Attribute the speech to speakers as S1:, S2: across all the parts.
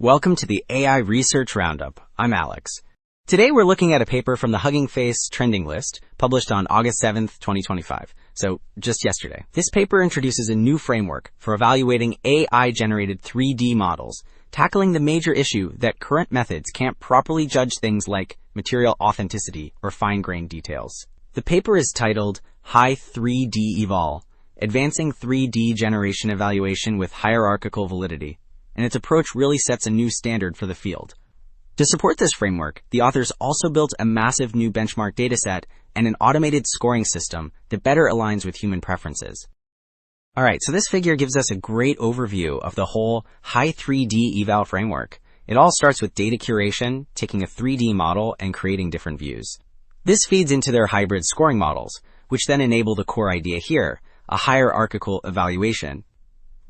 S1: Welcome to the AI Research Roundup. I'm Alex. Today we're looking at a paper from the Hugging Face trending list, published on August 7th, 2025. So, just yesterday. This paper introduces a new framework for evaluating AI-generated 3D models, tackling the major issue that current methods can't properly judge things like material authenticity or fine-grained details. The paper is titled Hi3DEval, Advancing 3D Generation Evaluation with Hierarchical Validity, and its approach really sets a new standard for the field. To support this framework, the authors also built a massive new benchmark dataset and an automated scoring system that better aligns with human preferences. Alright, so this figure gives us a great overview of the whole Hi3DEval framework. It all starts with data curation, taking a 3D model and creating different views. This feeds into their hybrid scoring models, which then enable the core idea here, a hierarchical evaluation.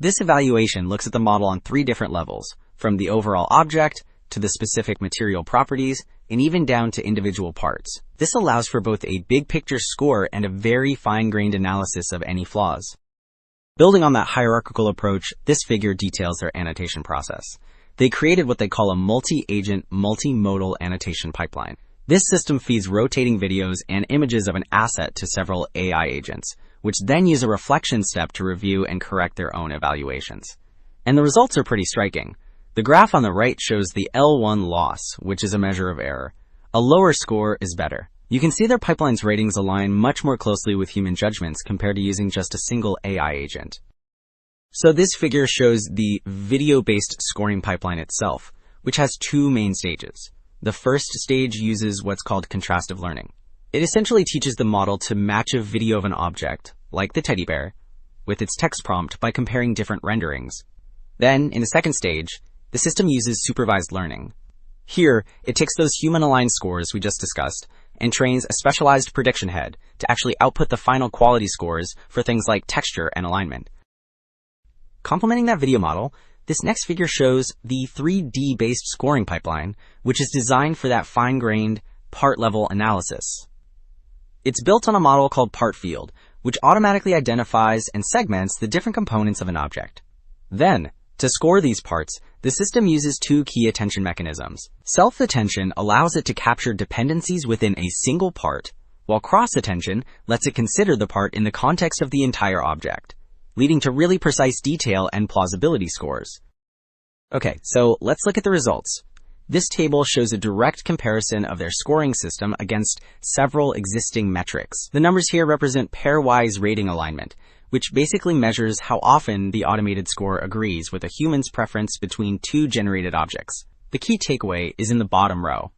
S1: This evaluation looks at the model on three different levels, from the overall object to the specific material properties, and even down to individual parts. This allows for both a big picture score and a very fine-grained analysis of any flaws. Building on that hierarchical approach, this figure details their annotation process. They created what they call a multi-agent, multimodal annotation pipeline. This system feeds rotating videos and images of an asset to several AI agents, which then use a reflection step to review and correct their own evaluations. And the results are pretty striking. The graph on the right shows the L1 loss, which is a measure of error. A lower score is better. You can see their pipeline's ratings align much more closely with human judgments compared to using just a single AI agent. So this figure shows the video-based scoring pipeline itself, which has two main stages. The first stage uses what's called contrastive learning. It essentially teaches the model to match a video of an object, like the teddy bear, with its text prompt by comparing different renderings. Then, in the second stage, the system uses supervised learning. Here, it takes those human-aligned scores we just discussed and trains a specialized prediction head to actually output the final quality scores for things like texture and alignment. Complementing that video model, this next figure shows the 3D-based scoring pipeline, which is designed for that fine-grained, part-level analysis. It's built on a model called part field, which automatically identifies and segments the different components of an object. Then, to score these parts, the system uses two key attention mechanisms. Self-attention allows it to capture dependencies within a single part, while cross-attention lets it consider the part in the context of the entire object, leading to really precise detail and plausibility scores. Okay, so let's look at the results. This table shows a direct comparison of their scoring system against several existing metrics. The numbers here represent pairwise rating alignment, which basically measures how often the automated score agrees with a human's preference between two generated objects. The key takeaway is in the bottom row.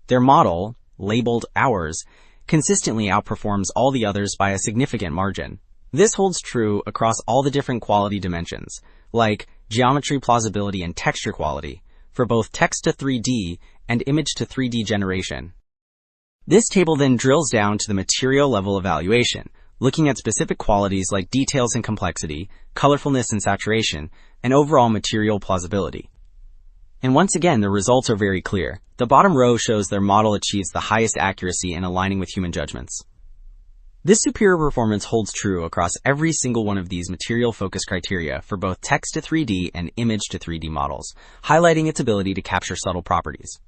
S1: Their model, labeled ours, consistently outperforms all the others by a significant margin. This holds true across all the different quality dimensions, like geometry plausibility and texture quality, for both text to 3D and image to 3D generation. This table then drills down to the material level evaluation, looking at specific qualities like details and complexity, colorfulness and saturation, and overall material plausibility. And once again, the results are very clear. The bottom row shows their model achieves the highest accuracy in aligning with human judgments. This superior performance holds true across every single one of these material-focused criteria for both text to 3D and image to 3D models, highlighting its ability to capture subtle properties.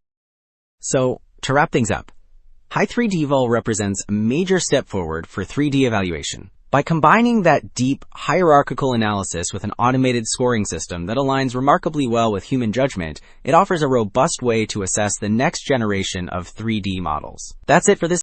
S1: So, to wrap things up, Hi3DEval represents a major step forward for 3D evaluation. By combining that deep, hierarchical analysis with an automated scoring system that aligns remarkably well with human judgment, it offers a robust way to assess the next generation of 3D models. That's it for this